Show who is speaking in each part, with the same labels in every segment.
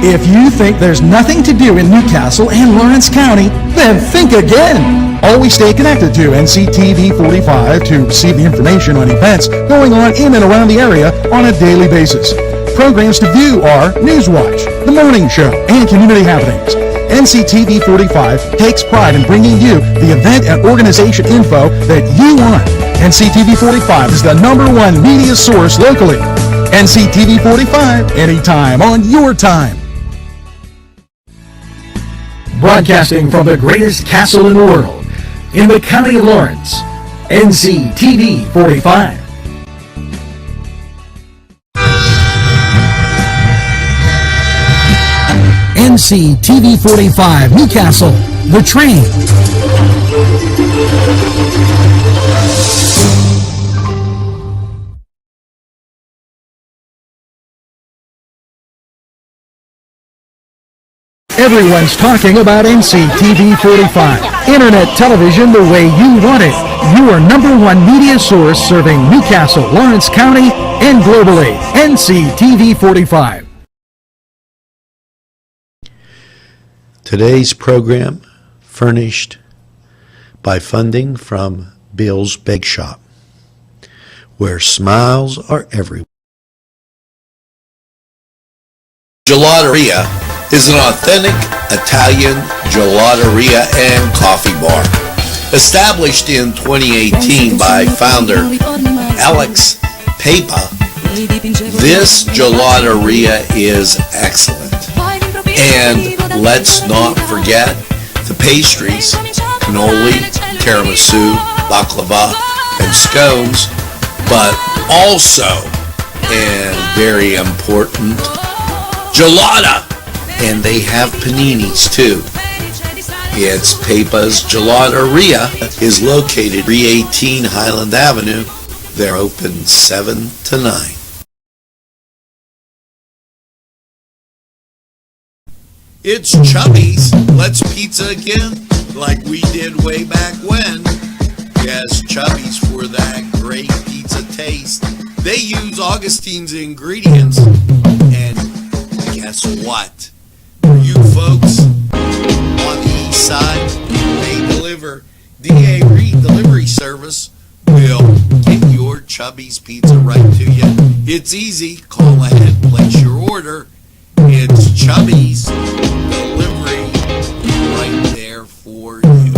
Speaker 1: If you think there's nothing to do in Newcastle and Lawrence County, then think again. Always stay connected to Nctv45 to receive the information on events going on in and around the area on a daily basis. Programs to view are Newswatch, The Morning Show, and Community Happenings. Nctv45 takes pride in bringing you the event and organization info that you want. Nctv45 is the #1 media source locally. Nctv45, anytime on your time. Broadcasting from the greatest castle in the world, in the county of Lawrence, Nctv45. Nctv45 Newcastle, The Train. Everyone's talking about Nctv45. Internet television the way you want it. Your #1 media source serving Newcastle, Lawrence County, and globally. Nctv45.
Speaker 2: Today's program furnished by funding from Bill's Bake Shop, where smiles are everywhere.
Speaker 3: Gelateria is an authentic Italian gelateria and coffee bar. Established in 2018 by founder Alex Papa, this gelateria is excellent. And let's not forget the pastries, cannoli, tiramisu, baklava, and scones, but also, and very important, gelata. And they have paninis too. It's Papa's Gelateria is located 318 Highland Avenue. They're open 7 to 9. It's Chubby's Let's Pizza again, like we did way back when. Yes, Chubby's for that great pizza taste. They use Augustine's ingredients, and guess what? You folks on the east side, they deliver. DA Reed Delivery Service will get your Chubby's Pizza right to you. It's easy. Call ahead, place your order. It's Chubby's Delivery right there for you.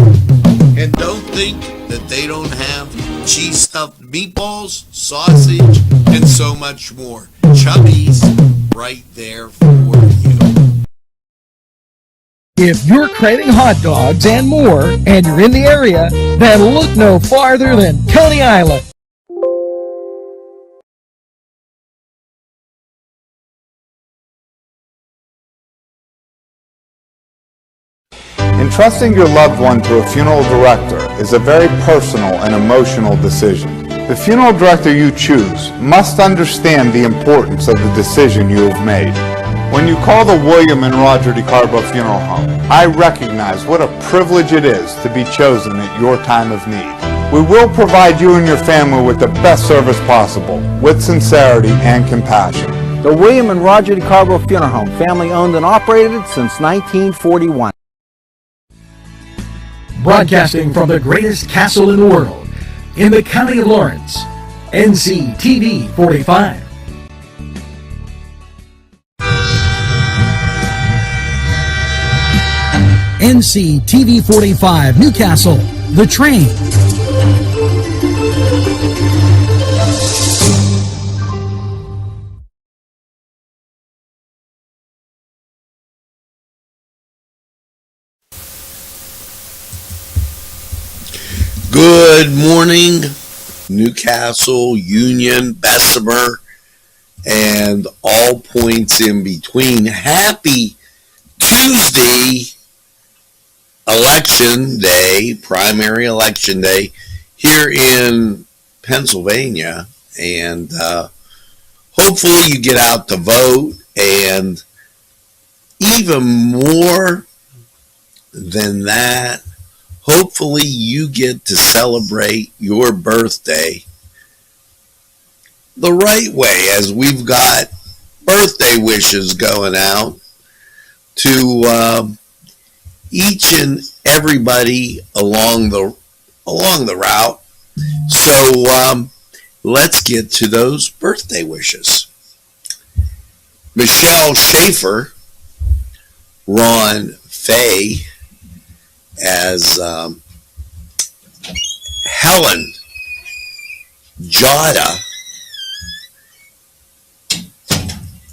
Speaker 3: And don't think that they don't have cheese stuffed meatballs, sausage, and so much more. Chubby's right there for you.
Speaker 1: If you're craving hot dogs and more, and you're in the area, then look no farther than Coney Island.
Speaker 4: Entrusting your loved one to a funeral director is a very personal and emotional decision. The funeral director you choose must understand the importance of the decision you have made. When you call the William and Roger DeCarbo Funeral Home, I recognize what a privilege it is to be chosen at your time of need. We will provide you and your family with the best service possible, with sincerity and compassion.
Speaker 5: The William and Roger DeCarbo Funeral Home, family owned and operated since 1941.
Speaker 1: Broadcasting from the greatest castle in the world, in the county of Lawrence, Nctv45. Nctv45 Newcastle, The Train.
Speaker 3: Good morning, Newcastle, Union, Bessemer, and all points in between. Happy Tuesday, Election Day, primary election day here in Pennsylvania. And hopefully you get out to vote, and even more than that, hopefully you get to celebrate your birthday the right way, as we've got birthday wishes going out to each and everybody along the route. So let's get to those birthday wishes. Michelle Schaefer, Ron Fay, as Helen Jada.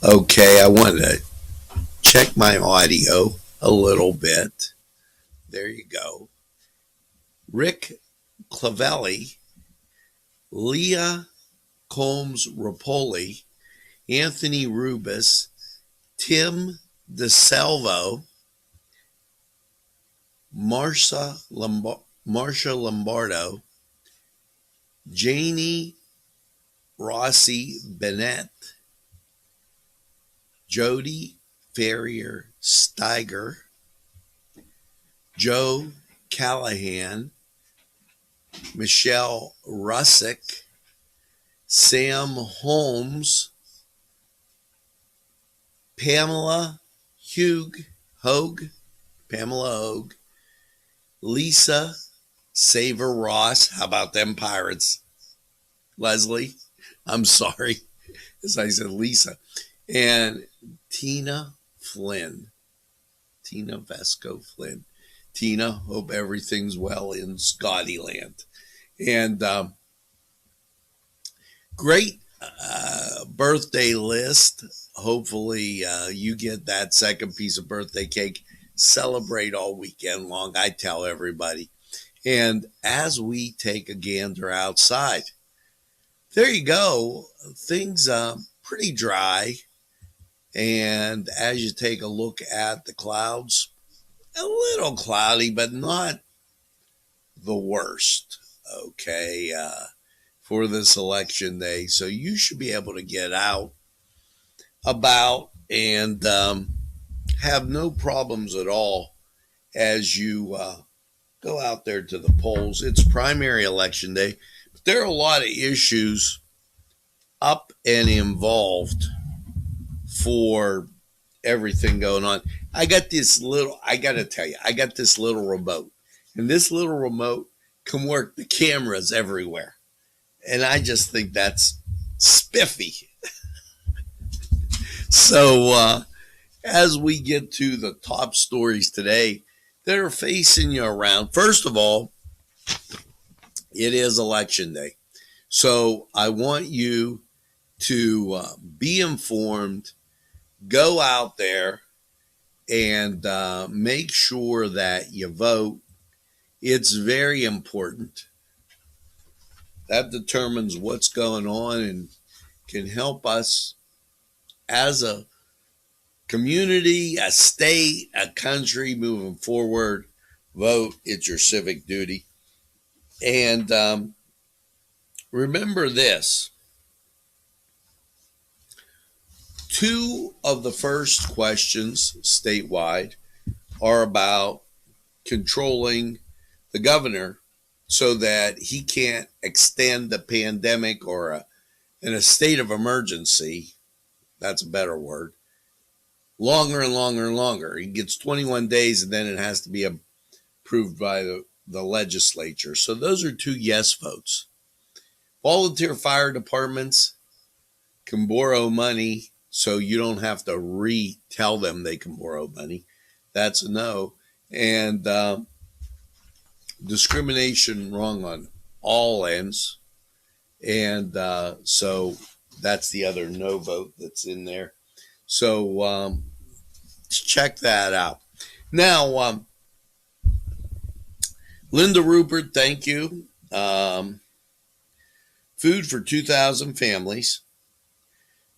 Speaker 3: Okay, I wanted to check my audio a little bit. There you go. Rick Clavelli, Leah Combs Rapoli, Anthony Rubis, Tim DeSalvo, Marcia Lombardo, Janie Rossi Bennett, Jody Ferrier Steiger, Joe Callahan, Michelle Russick, Sam Holmes, Pamela Hogue, Lisa Saver Ross. How about them Pirates? Leslie, I'm sorry, as I said, Lisa. And Tina Vesco Flynn. Tina, hope everything's well in Scottyland. And great birthday list. Hopefully you get that second piece of birthday cake. Celebrate all weekend long, I tell everybody. And as we take a gander outside, there you go. Things pretty dry. And as you take a look at the clouds, a little cloudy, but not the worst, okay, for this election day. So you should be able to get out, about, and have no problems at all as you go out there to the polls. It's primary election day, but there are a lot of issues up and involved for everything going on. I got this little remote, and this little remote can work the cameras everywhere. And I just think that's spiffy. So as we get to the top stories today that are facing you around, first of all, it is election day. So I want you to be informed, go out there and make sure that you vote. It's very important. That determines what's going on and can help us as a community, a state, a country moving forward. Vote. It's your civic duty. And remember this. 2 of the first questions statewide are about controlling the governor so that he can't extend the pandemic or in a state of emergency. That's a better word. Longer and longer and longer. He gets 21 days and then it has to be approved by the legislature. So those are 2 yes votes. Volunteer fire departments can borrow money, so you don't have to retell them they can borrow money. That's a no. And discrimination wrong on all ends. And so that's the other no vote that's in there. So check that out. Now, Linda Rupert, thank you. Food for 2,000 families.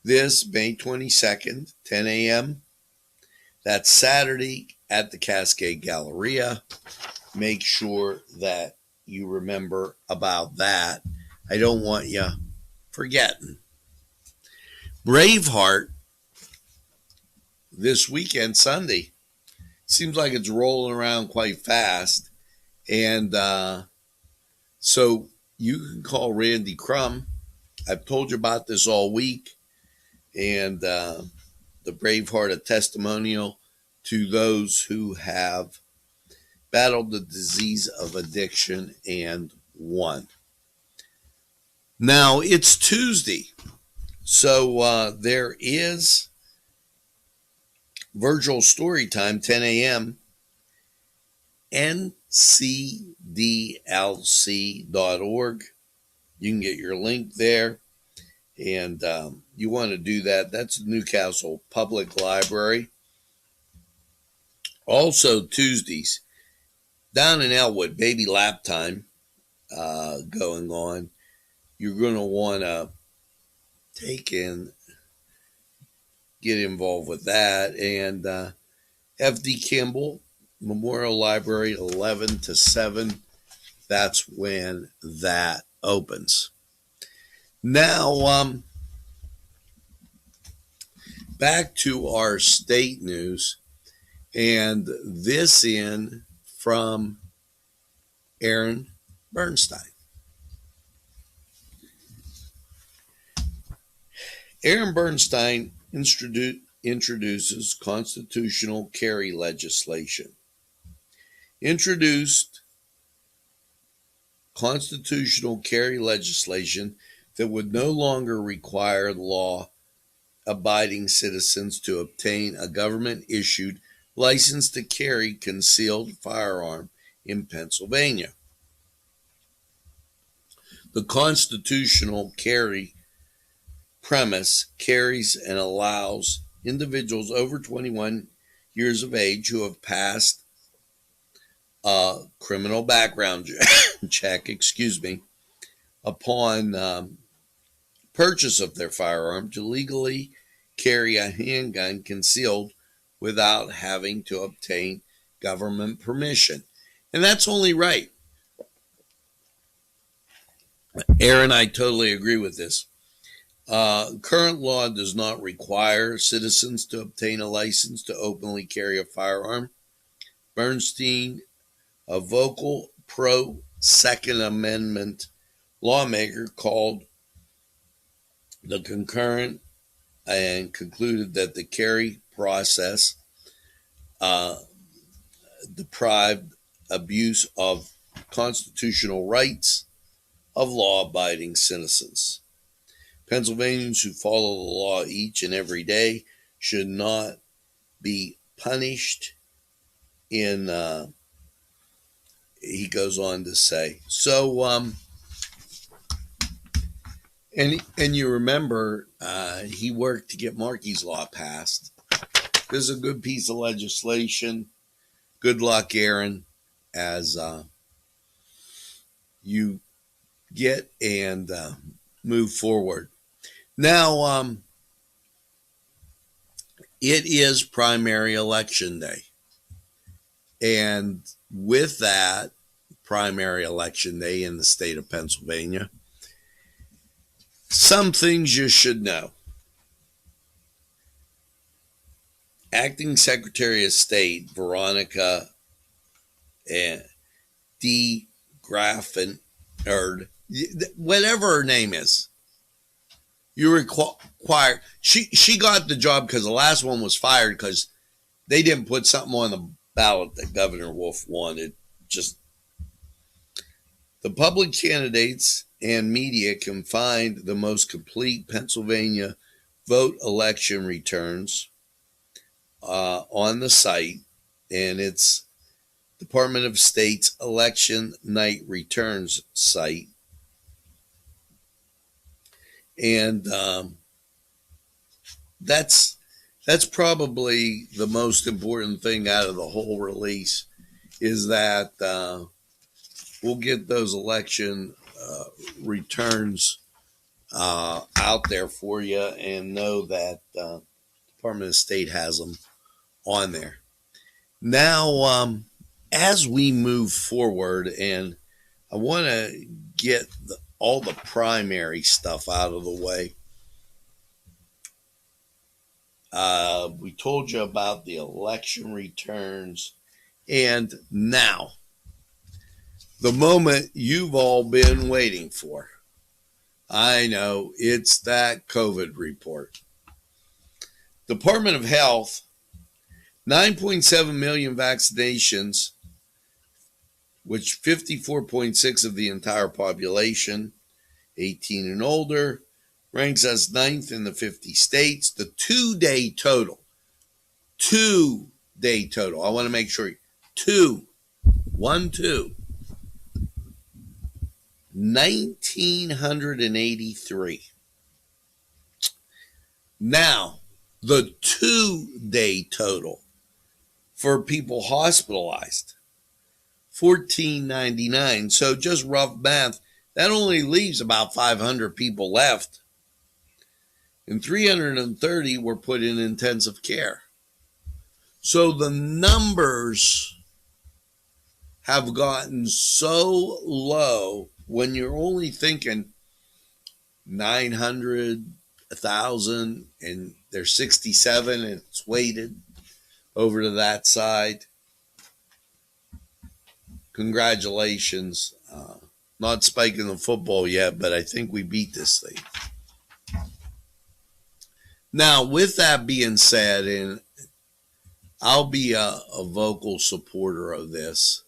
Speaker 3: This May 22nd, 10 a.m. That's Saturday at the Cascade Galleria. Make sure that you remember about that. I don't want you forgetting. Braveheart this weekend, Sunday. Seems like it's rolling around quite fast. And so you can call Randy Crum. I've told you about this all week. And the Braveheart, a testimonial to those who have battled the disease of addiction and won. Now, it's Tuesday, so there is virtual story time, 10 a.m., ncdlc.org. You can get your link there, and you want to do that. That's the Newcastle Public Library. Also, Tuesdays, down in Elwood, baby lap time going on. You're going to want to take and get involved with that. And F.D. Kimball Memorial Library, 11 to 7. That's when that opens. Now, back to our state news. And this in from Aaron Bernstein. Aaron Bernstein introduces constitutional carry legislation. Introduced constitutional carry legislation that would no longer require law-abiding citizens to obtain a government-issued license to carry concealed firearm in Pennsylvania. The constitutional carry premise carries and allows individuals over 21 years of age who have passed a criminal background check, upon purchase of their firearm to legally carry a handgun concealed without having to obtain government permission. And that's only right. Aaron, I totally agree with this. Current law does not require citizens to obtain a license to openly carry a firearm. Bernstein, a vocal pro-Second Amendment lawmaker, called the concurrent and concluded that the carry process deprived abuse of constitutional rights of law-abiding citizens. Pennsylvanians who follow the law each and every day should not be punished in, he goes on to say. So, and you remember, he worked to get Markey's Law passed. This is a good piece of legislation. Good luck, Aaron, as you get and move forward. Now, it is primary election day. And with that primary election day in the state of Pennsylvania, some things you should know. Acting Secretary of State Veronica D. Graffin, or whatever her name is, you require, she got the job because the last one was fired because they didn't put something on the ballot that Governor Wolf wanted. Just the public candidates and media can find the most complete Pennsylvania vote election returns on the site, and it's Department of State's Election Night Returns site. And that's probably the most important thing out of the whole release, is that we'll get those election returns out there for you, and know that Department of State has them on there. Now, as we move forward, and I want to get all the primary stuff out of the way. We told you about the election returns, and now, the moment you've all been waiting for. I know, it's that COVID report. Department of Health 9.7 million vaccinations, which 54.6 of the entire population, 18 and older, ranks us 9th in the 50 states. The two-day total, I want to make sure, 1,983. Now, the two-day total for people hospitalized, 1,499. So just rough math, that only leaves about 500 people left. And 330 were put in intensive care. So the numbers have gotten so low when you're only thinking 900, 1,000, and there's 67 and it's weighted over to that side. Congratulations. Not spiking the football yet, but I think we beat this thing. Now, with that being said, and I'll be a vocal supporter of this,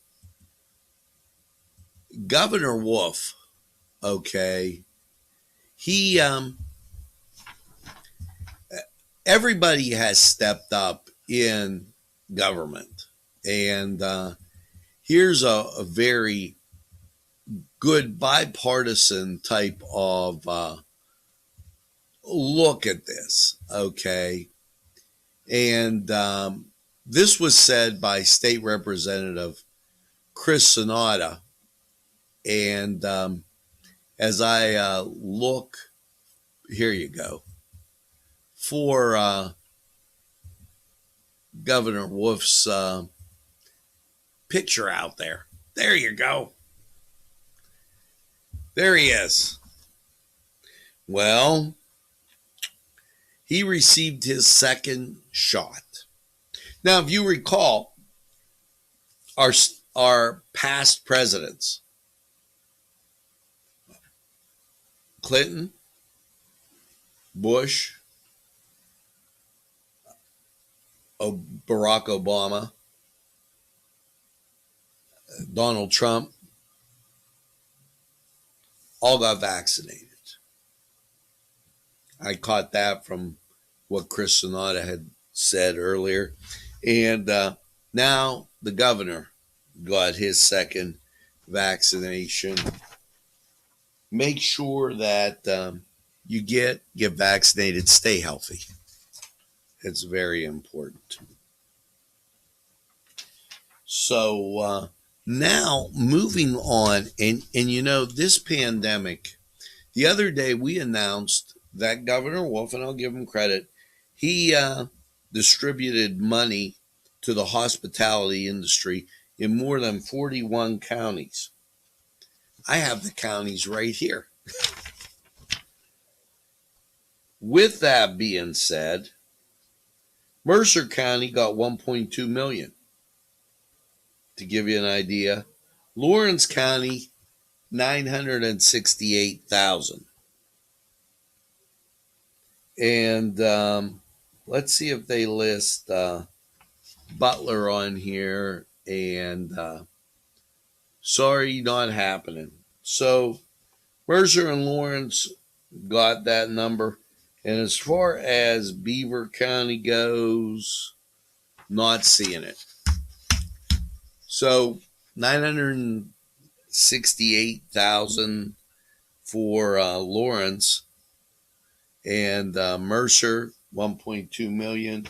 Speaker 3: Governor Wolf, okay, he, everybody has stepped up in government. And here's a very good bipartisan type of look at this, okay? And this was said by State Representative Chris Sonata. And as I look, here you go, for Governor Wolf's picture out there. There you go. There he is. Well, he received his second shot. Now, if you recall, our past presidents, Clinton, Bush, Barack Obama, Donald Trump, all got vaccinated. I caught that from what Chris Sonata had said earlier. And now the governor got his second vaccination. Make sure that you get vaccinated, stay healthy. It's very important. So now moving on, and you know, this pandemic, the other day we announced that Governor Wolf, and I'll give him credit, he distributed money to the hospitality industry in more than 41 counties. I have the counties right here. With that being said, Mercer County got $1.2 million. To give you an idea, Lawrence County, $968,000. And let's see if they list Butler on here. And sorry, not happening. So Mercer and Lawrence got that number. And as far as Beaver County goes, not seeing it. So 968,000 for Lawrence, and Mercer 1.2 million.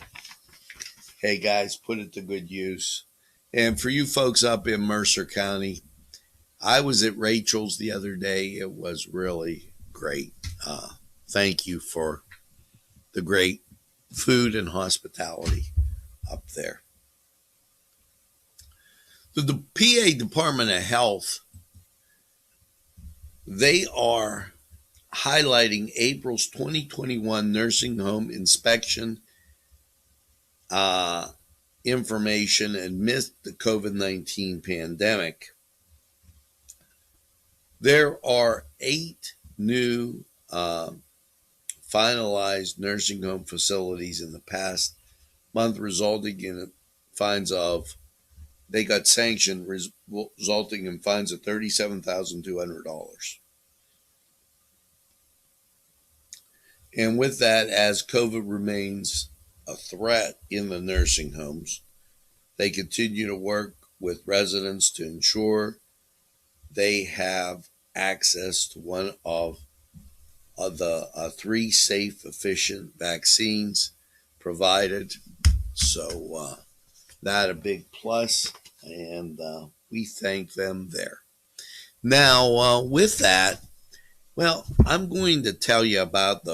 Speaker 3: Hey guys, put it to good use. And for you folks up in Mercer County, I was at Rachel's the other day. It was really great. Thank you for the great food and hospitality up there. The PA Department of Health, they are highlighting April's 2021 nursing home inspection information amidst the COVID-19 pandemic. There are 8 new finalized nursing home facilities in the past month, resulting in they got sanctioned, resulting in fines of $37,200. And with that, as COVID remains a threat in the nursing homes, they continue to work with residents to ensure they have access to one of the 3 safe, efficient vaccines provided. So that a big plus, and we thank them there. Now, with that, well, I'm going to tell you about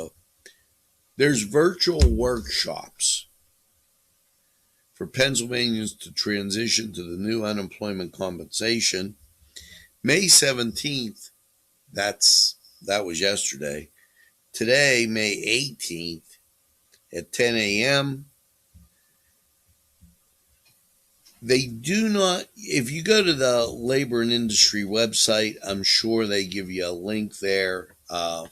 Speaker 3: there's virtual workshops for Pennsylvanians to transition to the new unemployment compensation. May 17th, that was yesterday. Today, May 18th at 10 a.m., they do not, if you go to the Labor and Industry website, I'm sure they give you a link there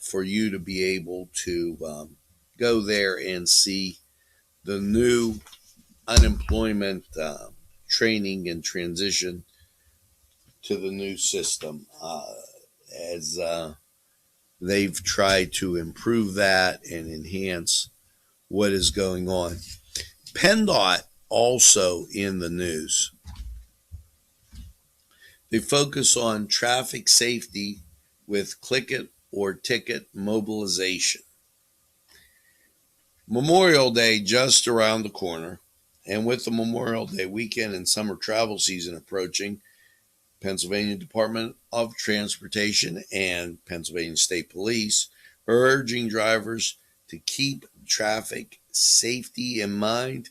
Speaker 3: for you to be able to go there and see the new unemployment training and transition to the new system, as they've tried to improve that and enhance what is going on. PennDOT also in the news. They focus on traffic safety with click it or ticket mobilization. Memorial Day just around the corner, and with the Memorial Day weekend and summer travel season approaching, Pennsylvania Department of Transportation and Pennsylvania State Police are urging drivers to keep traffic safety in mind.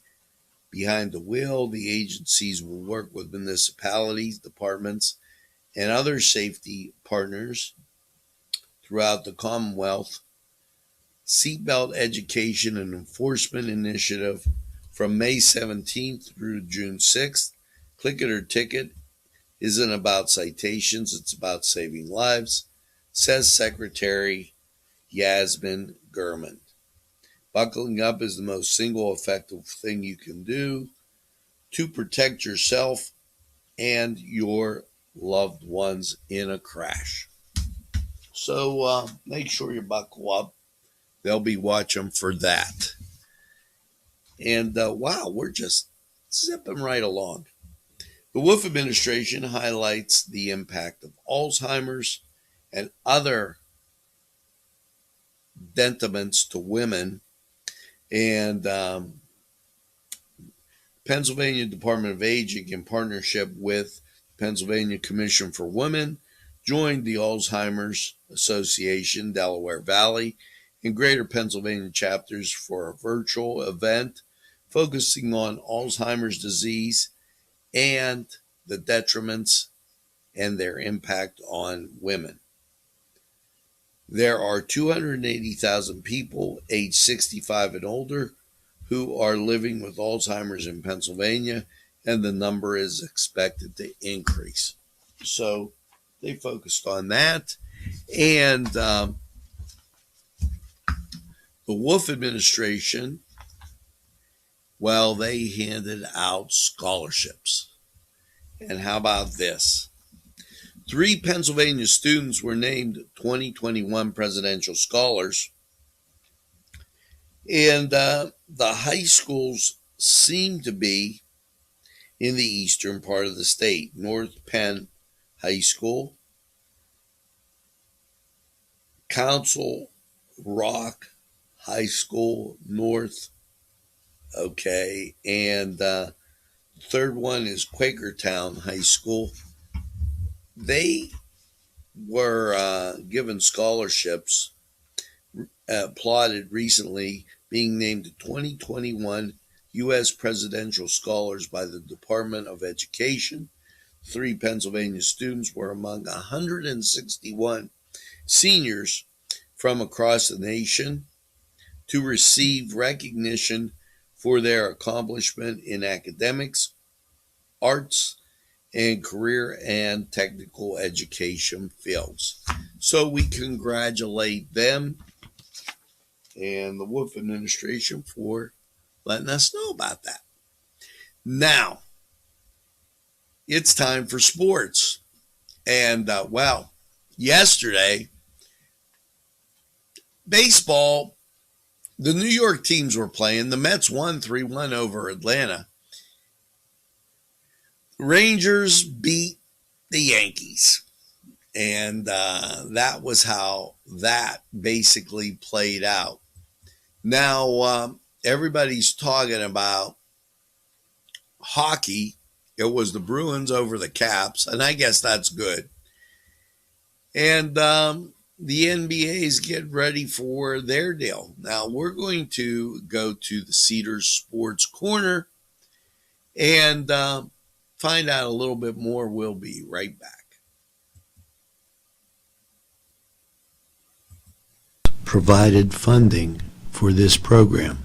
Speaker 3: Behind the wheel, the agencies will work with municipalities, departments, and other safety partners throughout the Commonwealth. Seatbelt education and enforcement initiative from May 17th through June 6th. Click it or ticket isn't about citations, it's about saving lives, says Secretary Yasmin Gurman. Buckling up is the most single effective thing you can do to protect yourself and your loved ones in a crash. So make sure you buckle up. They'll be watching for that. And wow, we're just zipping right along. The Wolf administration highlights the impact of Alzheimer's and other detriments to women. And Pennsylvania Department of Aging, in partnership with Pennsylvania Commission for Women, joined the Alzheimer's Association Delaware Valley and Greater Pennsylvania chapters for a virtual event focusing on Alzheimer's disease and the detriments and their impact on women. There are 280,000 people aged 65 and older who are living with Alzheimer's in Pennsylvania, and the number is expected to increase. So they focused on that. And the Wolf administration, well, they handed out scholarships. And how about this? 3 Pennsylvania students were named 2021 Presidential Scholars. And the high schools seem to be in the eastern part of the state. North Penn High School, Council Rock High School North, okay, and the third one is Quakertown High School. They were given scholarships, applauded recently, being named 2021 U.S. Presidential Scholars by the Department of Education. 3 Pennsylvania students were among 161 seniors from across the nation to receive recognition for their accomplishment in academics, arts, and career and technical education fields. So we congratulate them and the Wolf administration for letting us know about that. Now, it's time for sports. And, yesterday, baseball, the New York teams were playing. The Mets won 3-1 over Atlanta. Rangers beat the Yankees. And that was how that basically played out. Now, everybody's talking about hockey. It was the Bruins over the Caps, and I guess that's good. And the NBA's getting ready for their deal. Now, we're going to go to the Cedars Sports Corner and find out a little bit more. We'll be right back.
Speaker 2: Provided funding for this program.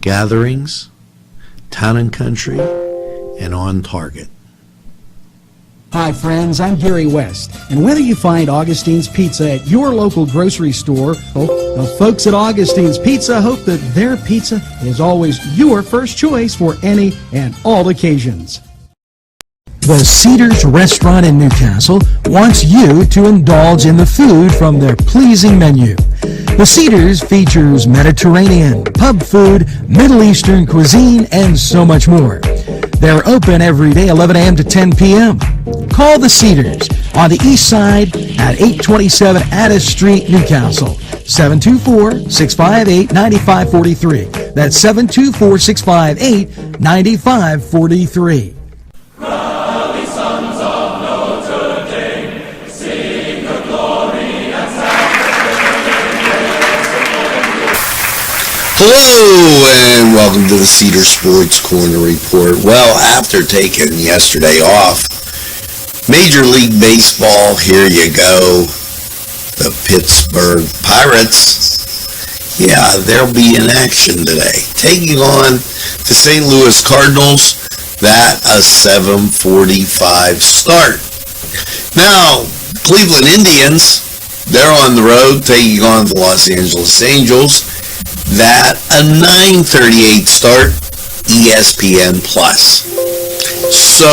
Speaker 2: Gatherings, Town and Country, and On Target.
Speaker 6: Hi friends, I'm Gary West, and whether you find Augustine's Pizza at your local grocery store, the folks at Augustine's Pizza hope that their pizza is always your first choice for any and all occasions.
Speaker 1: The Cedars Restaurant in Newcastle wants you to indulge in the food from their pleasing menu. The Cedars features Mediterranean, pub food, Middle Eastern cuisine, and so much more. They're open every day, 11 a.m. to 10 p.m. Call the Cedars on the east side at 827 Addis Street, Newcastle. 724-658-9543. That's 724-658-9543.
Speaker 3: Hello and welcome to the Cedar Sports Corner Report. Well, after taking yesterday off, Major League Baseball, here you go. The Pittsburgh Pirates, yeah, they'll be in action today. Taking on the St. Louis Cardinals, that a 7:45 start. Now, Cleveland Indians, they're on the road taking on the Los Angeles Angels. That a 9:38 start, ESPN Plus. So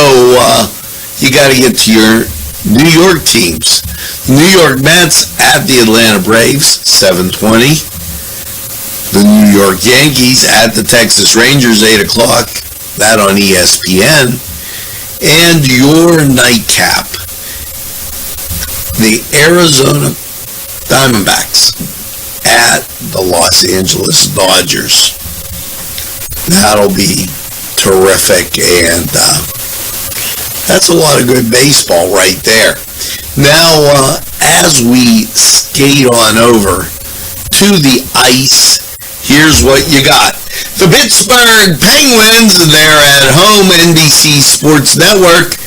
Speaker 3: you got to get to your New York teams. New York Mets at the Atlanta Braves, 7:20. The New York Yankees at the Texas Rangers, 8 o'clock. That on ESPN. And your nightcap, the Arizona Diamondbacks at the Los Angeles Dodgers. That'll be terrific, and that's a lot of good baseball right there. Now, as we skate on over to the ice, here's what you got. The Pittsburgh Penguins, they're at home, NBC Sports Network,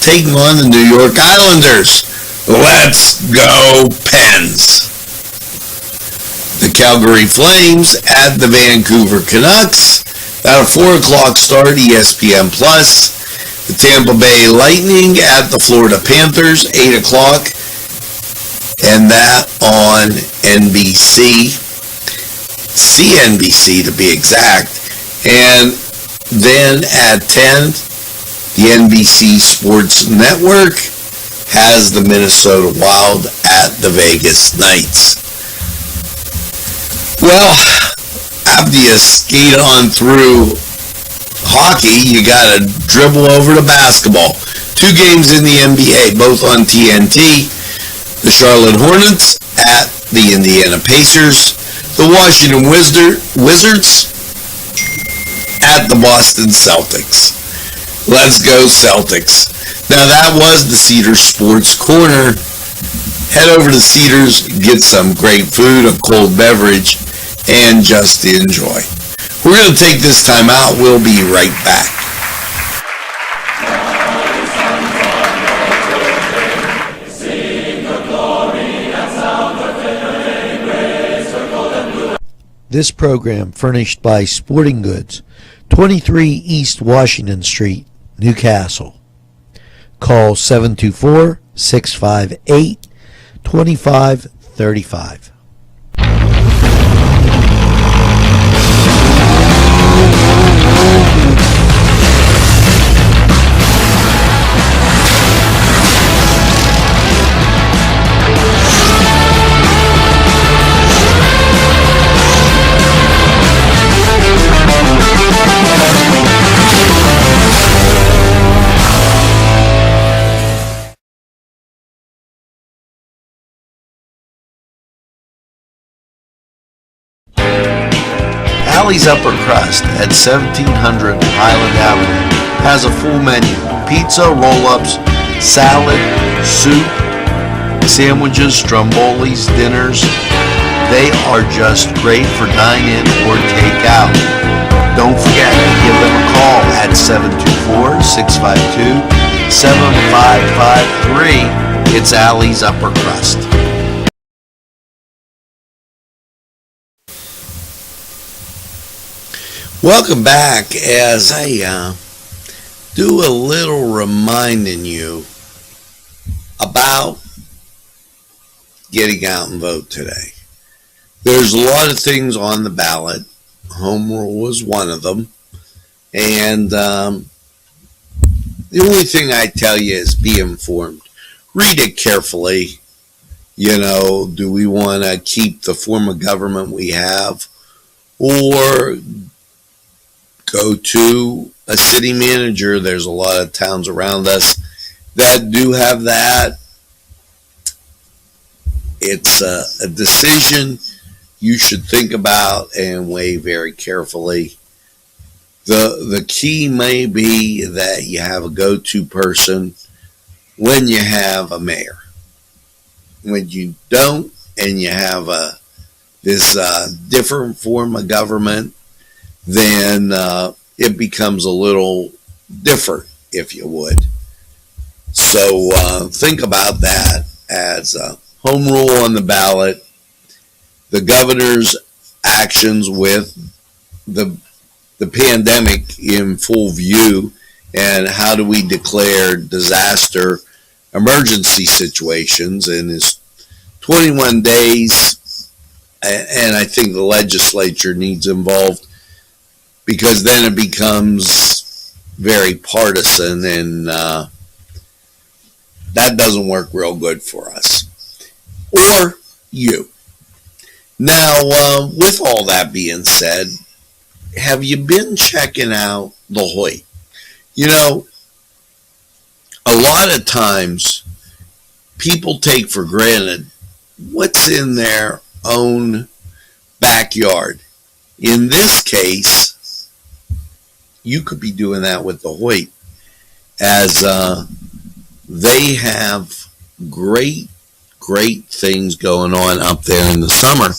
Speaker 3: taking on the New York Islanders. Let's go, Pens. The Calgary Flames at the Vancouver Canucks. At a 4 o'clock start, ESPN Plus. The Tampa Bay Lightning at the Florida Panthers, 8 o'clock. And that on NBC. CNBC to be exact. And then at 10, the NBC Sports Network has the Minnesota Wild at the Vegas Knights. Well, after you skate on through hockey, you got to dribble over to basketball. 2 games in the NBA, both on TNT. The Charlotte Hornets at the Indiana Pacers. The Washington Wizards at the Boston Celtics. Let's go Celtics. Now that was the Cedars Sports Corner. Head over to Cedars, get some great food, a cold beverage, and just enjoy. We're going to take this time out. We'll be right back.
Speaker 2: This program furnished by Sporting Goods, 23 East Washington Street, Newcastle. Call 724-658-2535.
Speaker 3: Allie's Upper Crust at 1700 Highland Avenue has a full menu: pizza, roll-ups, salad, soup, sandwiches, strombolis, dinners. They are just great for dine-in or take-out. Don't forget to give them a call at 724-652-7553. It's Allie's Upper Crust. Welcome back as I do a little reminding you about getting out and vote today. There's a lot of things on the ballot. Home rule was one of them. And the only thing I tell you is be informed. Read it carefully. You know, do we want to keep the form of government we have, or go to a city manager? There's a lot of towns around us that do have that. It's a decision you should think about and weigh very carefully. The key may be that you have a go-to person when you have a mayor. When you don't, and you have this different form of government, then it becomes a little different, if you would. So think about that as home rule on the ballot, the governor's actions with the pandemic in full view, and how do we declare disaster emergency situations in his 21 days. And I think the legislature needs involved, because then it becomes very partisan, and that doesn't work real good for us or you. Now, with all that being said, have you been checking out the Hoyt? You know, a lot of times people take for granted what's in their own backyard. In this case, you could be doing that with the Hoyt, as they have great things going on up there in the summer.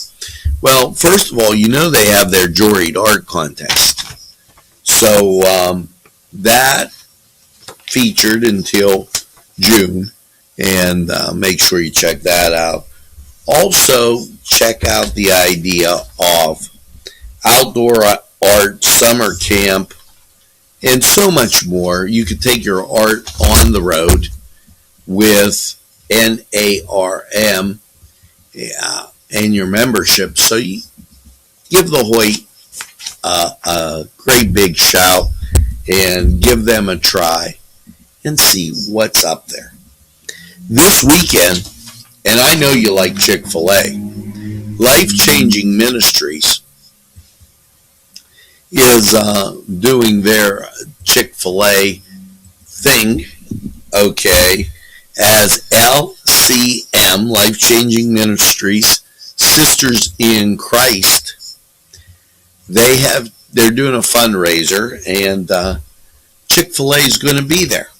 Speaker 3: Well, first of all, you know they have their juried art contest. So that featured until June, and make sure you check that out. Also, check out the idea of outdoor art summer camp and so much more. You could take your art on the road with NARM and your membership. So you give the Hoyt a great big shout and give them a try and see what's up there. This weekend, and I know you like Chick-fil-A, Life Changing Ministries is doing their Chick-fil-A thing, okay, as LCM, Life Changing Ministries, Sisters in Christ. They're doing a fundraiser, and Chick-fil-A is going to be there.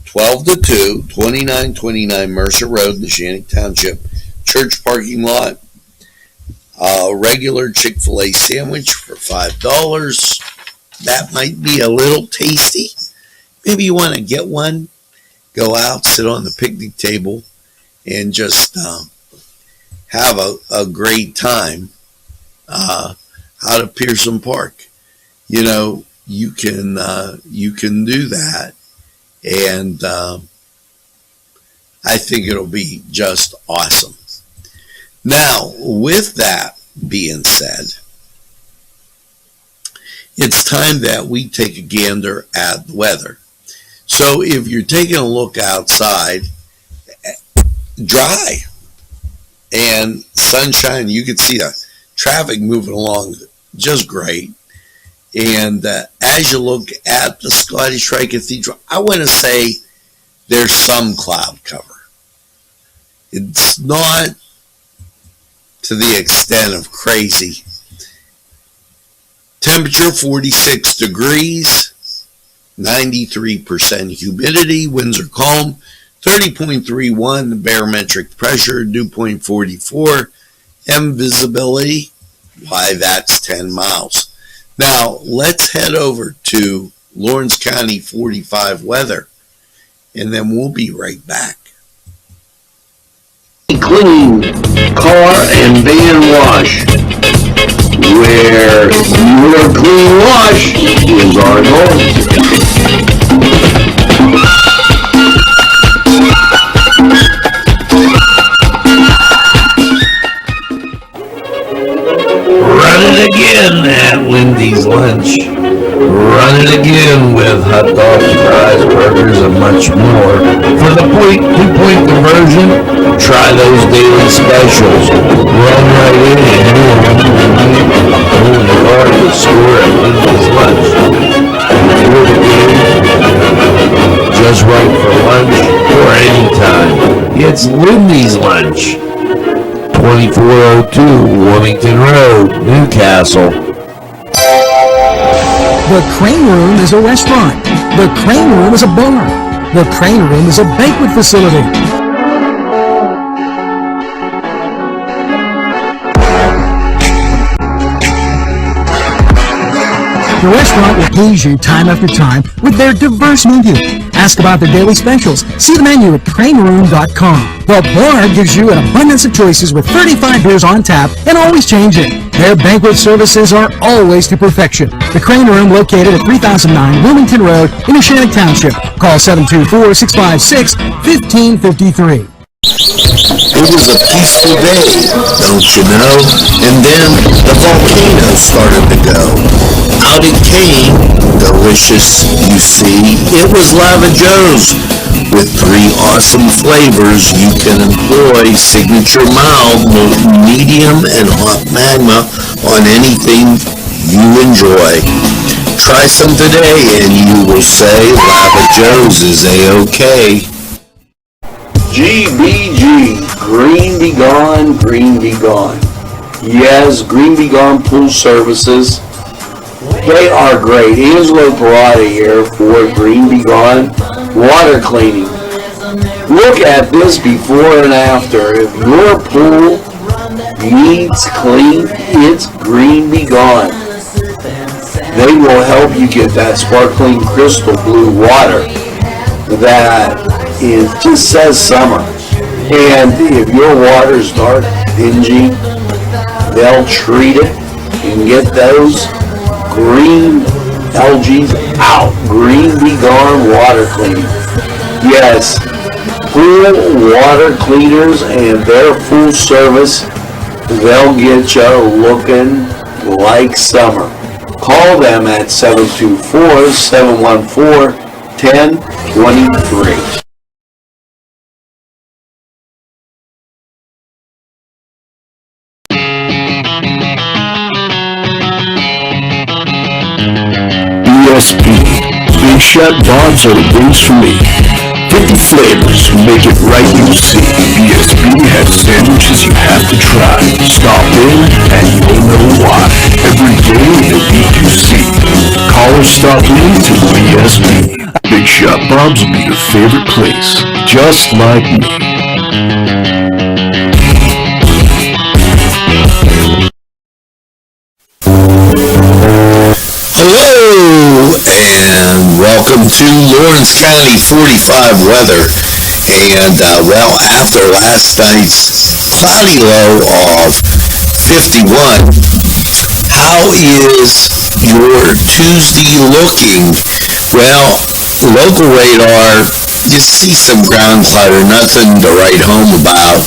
Speaker 3: 12 to 2, 2929 Mercer Road in the Shannick Township church parking lot. Regular Chick-fil-A sandwich for $5. That might be a little tasty. Maybe you want to get one, go out, sit on the picnic table, and just have a great time out of Pearson Park. You know, you can do that, and I think it'll be just awesome. Now, with that being said, it's time that we take a gander at the weather. So if you're taking a look outside, dry and sunshine, you can see the traffic moving along just great. And as you look at the Scottish Rite Cathedral, I want to say there's some cloud cover. It's not to the extent of crazy, Temperature 46 degrees, 93% humidity, winds are calm, 30.31 barometric pressure, dew point 44, and visibility, why, that's 10 miles. Now, let's head over to Lawrence County 45 weather, and then we'll be right back.
Speaker 7: Clean car and van wash, where your clean wash is our goal.
Speaker 2: Run it again at Wendy's Lunch. Run it again with hot dogs, fries, burgers, and much more. For the two-point conversion, try those daily specials. Run right in and only car to score at Wendy's Lunch. Before the game, just right for lunch or anytime. It's Wendy's Lunch. 2402 Wilmington Road, Newcastle.
Speaker 6: The Crane Room is a restaurant. The Crane Room is a bar. The Crane Room is a banquet facility. The restaurant will please you time after time with their diverse menu. Ask about their daily specials. See the menu at craneroom.com. The bar gives you an abundance of choices with 35 beers on tap and always changing. Their banquet services are always to perfection. The Crane Room, located at 3009 Wilmington Road in Neshannock Township. Call 724-656-1553.
Speaker 3: It was a peaceful day, don't you know? And then the volcano started to go. Out it came, delicious, you see. It was Lava Joe's. With 3 awesome flavors, you can employ signature mild, medium, and hot magma on anything you enjoy. Try some today and you will say Lava Joe's is A-OK.
Speaker 7: GBG, Green Be Gone, Green Be Gone. Yes, Green Be Gone Pool Services. They are great. Angelo Perrotta here for Green Be Gone Water Cleaning. Look at this before and after. If your pool needs clean, it's Green Be Gone. They will help you get that sparkling crystal blue water that just says summer. And if your water's dark, dingy, they'll treat it and get those green algae out. Green Be Gone Water Cleaning. Yes, pool water cleaners and their full service, they'll get you looking like summer. Call them at 724-714-1023.
Speaker 8: ESP. Big Shot Bobs are the booze for me. 50 flavors, make it right, you'll see. ESP has sandwiches you have to try. Stop in and you'll know why. Every day in the week you see. Call or stop in to ESP. Big Shot Bobs will be your favorite place. Just like me.
Speaker 3: Hello, and welcome to Lawrence County 45 weather. And, after last night's cloudy low of 51, how is your Tuesday looking? Well, local radar, you see some ground clutter, nothing to write home about.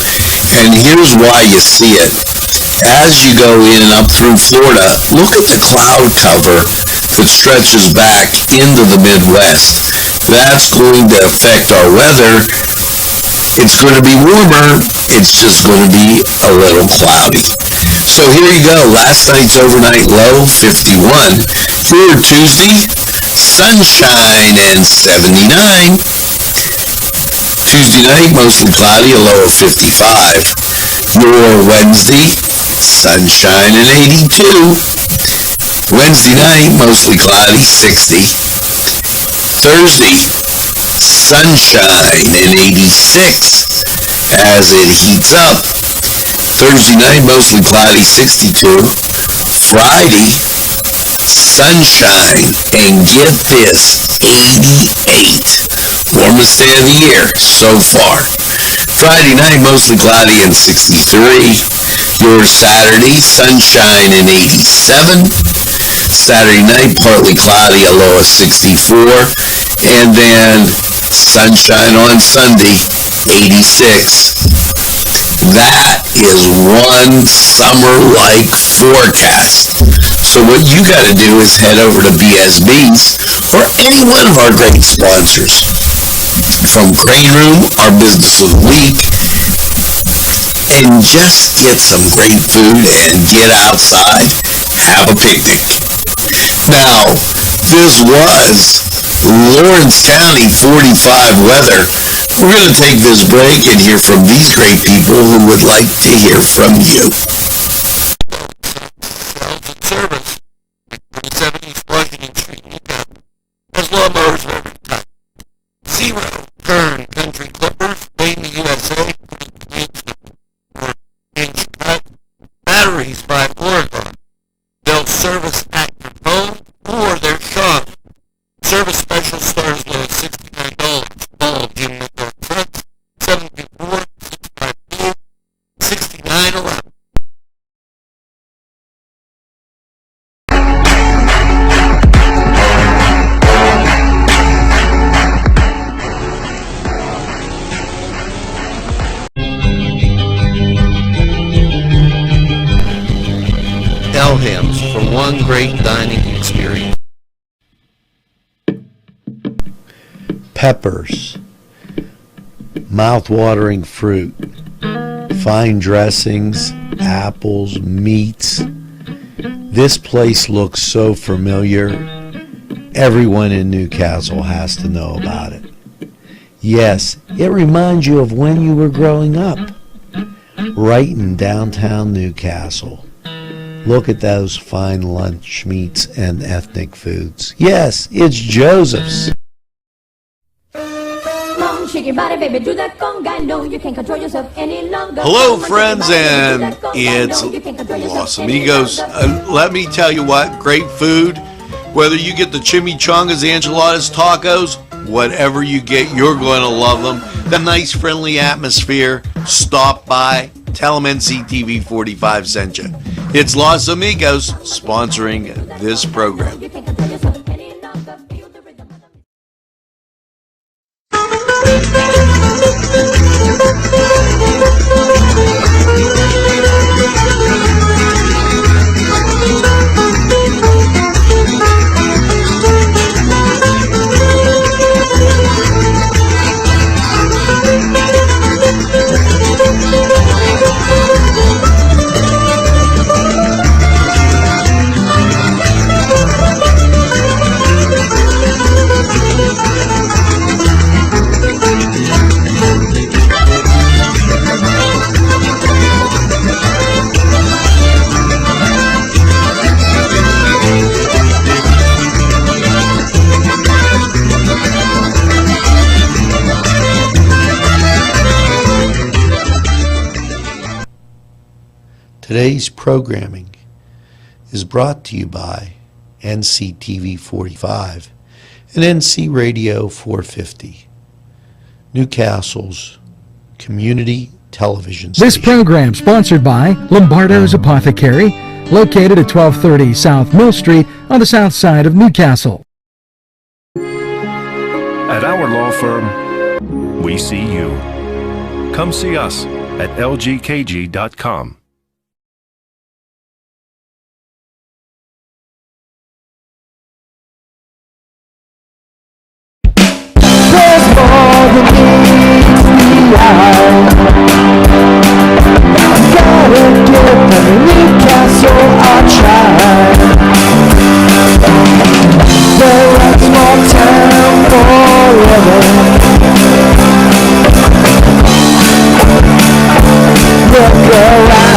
Speaker 3: And here's why you see it. As you go in up through Florida, look at the cloud cover that stretches back into the Midwest. That's going to affect our weather. It's going to be warmer. It's just going to be a little cloudy. So here you go. Last night's overnight low, 51. For Tuesday, sunshine and 79. Tuesday night, mostly cloudy, a low of 55. Your Wednesday, sunshine and 82.
Speaker 2: Wednesday night, mostly cloudy, 60. Thursday, sunshine and 86 as it heats up. Thursday night, mostly cloudy, 62. Friday, sunshine and get this, 88. Warmest day of the year so far. Friday night, mostly cloudy and 63. Your Saturday, sunshine and 87. Saturday night, partly cloudy, a low of 64. And then sunshine on Sunday, 86. That is one summer-like forecast. So what you got to do is head over to BSB's or any one of our great sponsors. From Crane Room, our business of the week, and just get some great food and get outside, have a picnic. Now, this was Lawrence County 45 weather. We're going to take this break and hear from these great people who would like to hear from you. Service, 370 Washington Street, Newcastle. There's lawnmowers of every type. Zero Turn Country Clippers, made in the USA, inch cut, batteries by Oregon. They'll service at your home or their shop. Service special starts low at $69. All Jim Nichols Trucks, 724-652-6911. Elham's for one great dining experience.
Speaker 9: Peppers, mouth-watering fruit, fine dressings, apples, meats. This place looks so familiar. Everyone in Newcastle has to know about it. Yes, it reminds you of when you were growing up, right in downtown Newcastle. Look at those fine lunch meats and ethnic foods. Yes, it's Joseph's.
Speaker 3: Hello, friends, and it's Los Amigos. Let me tell you what, great food. Whether you get the chimichangas, enchiladas, tacos, whatever you get, you're going to love them. The nice, friendly atmosphere. Stop by. Tell them NCTV45 sent you. It's Los Amigos sponsoring this program.
Speaker 9: Today's programming is brought to you by NCTV45 and NC Radio 450, Newcastle's community television station.
Speaker 6: This program sponsored by Lombardo's Apothecary, located at 1230 South Mill Street on the south side of Newcastle.
Speaker 10: At our law firm, we see you. Come see us at lgkg.com.
Speaker 11: Look around.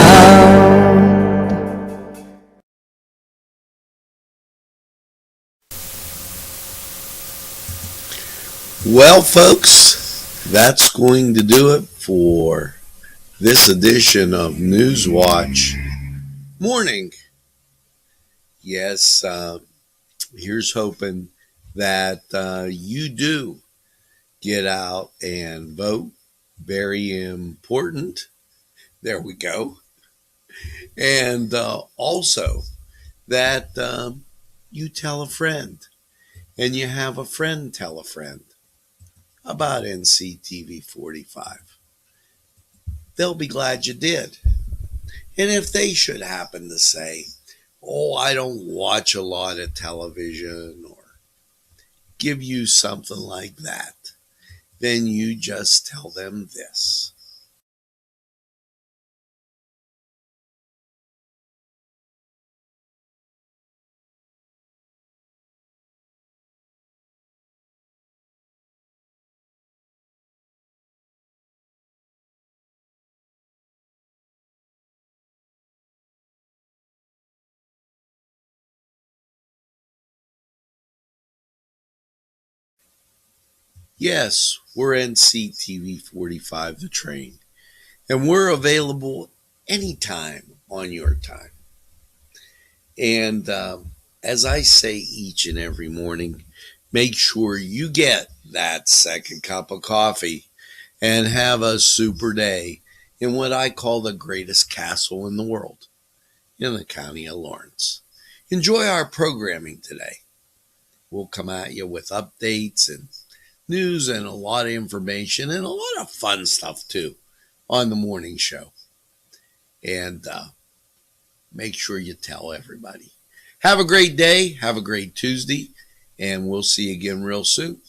Speaker 3: Well, folks, that's going to do it for this edition of Newswatch Morning. Yes, here's hoping that you do get out and vote. Very important. There we go. And also that you tell a friend and you have a friend tell a friend about Nctv45. They'll be glad you did. And if they should happen to say, oh, I don't watch a lot of television, or give you something like that, then you just tell them this. Yes, we're Nctv45 The Train, and we're available anytime on your time. And as I say each and every morning, make sure you get that second cup of coffee and have a super day in what I call the greatest castle in the world, in the county of Lawrence. Enjoy our programming today. We'll come at you with updates and news and a lot of information and a lot of fun stuff too on the morning show. And make sure you tell everybody. Have a great day. Have a great Tuesday. And we'll see you again real soon.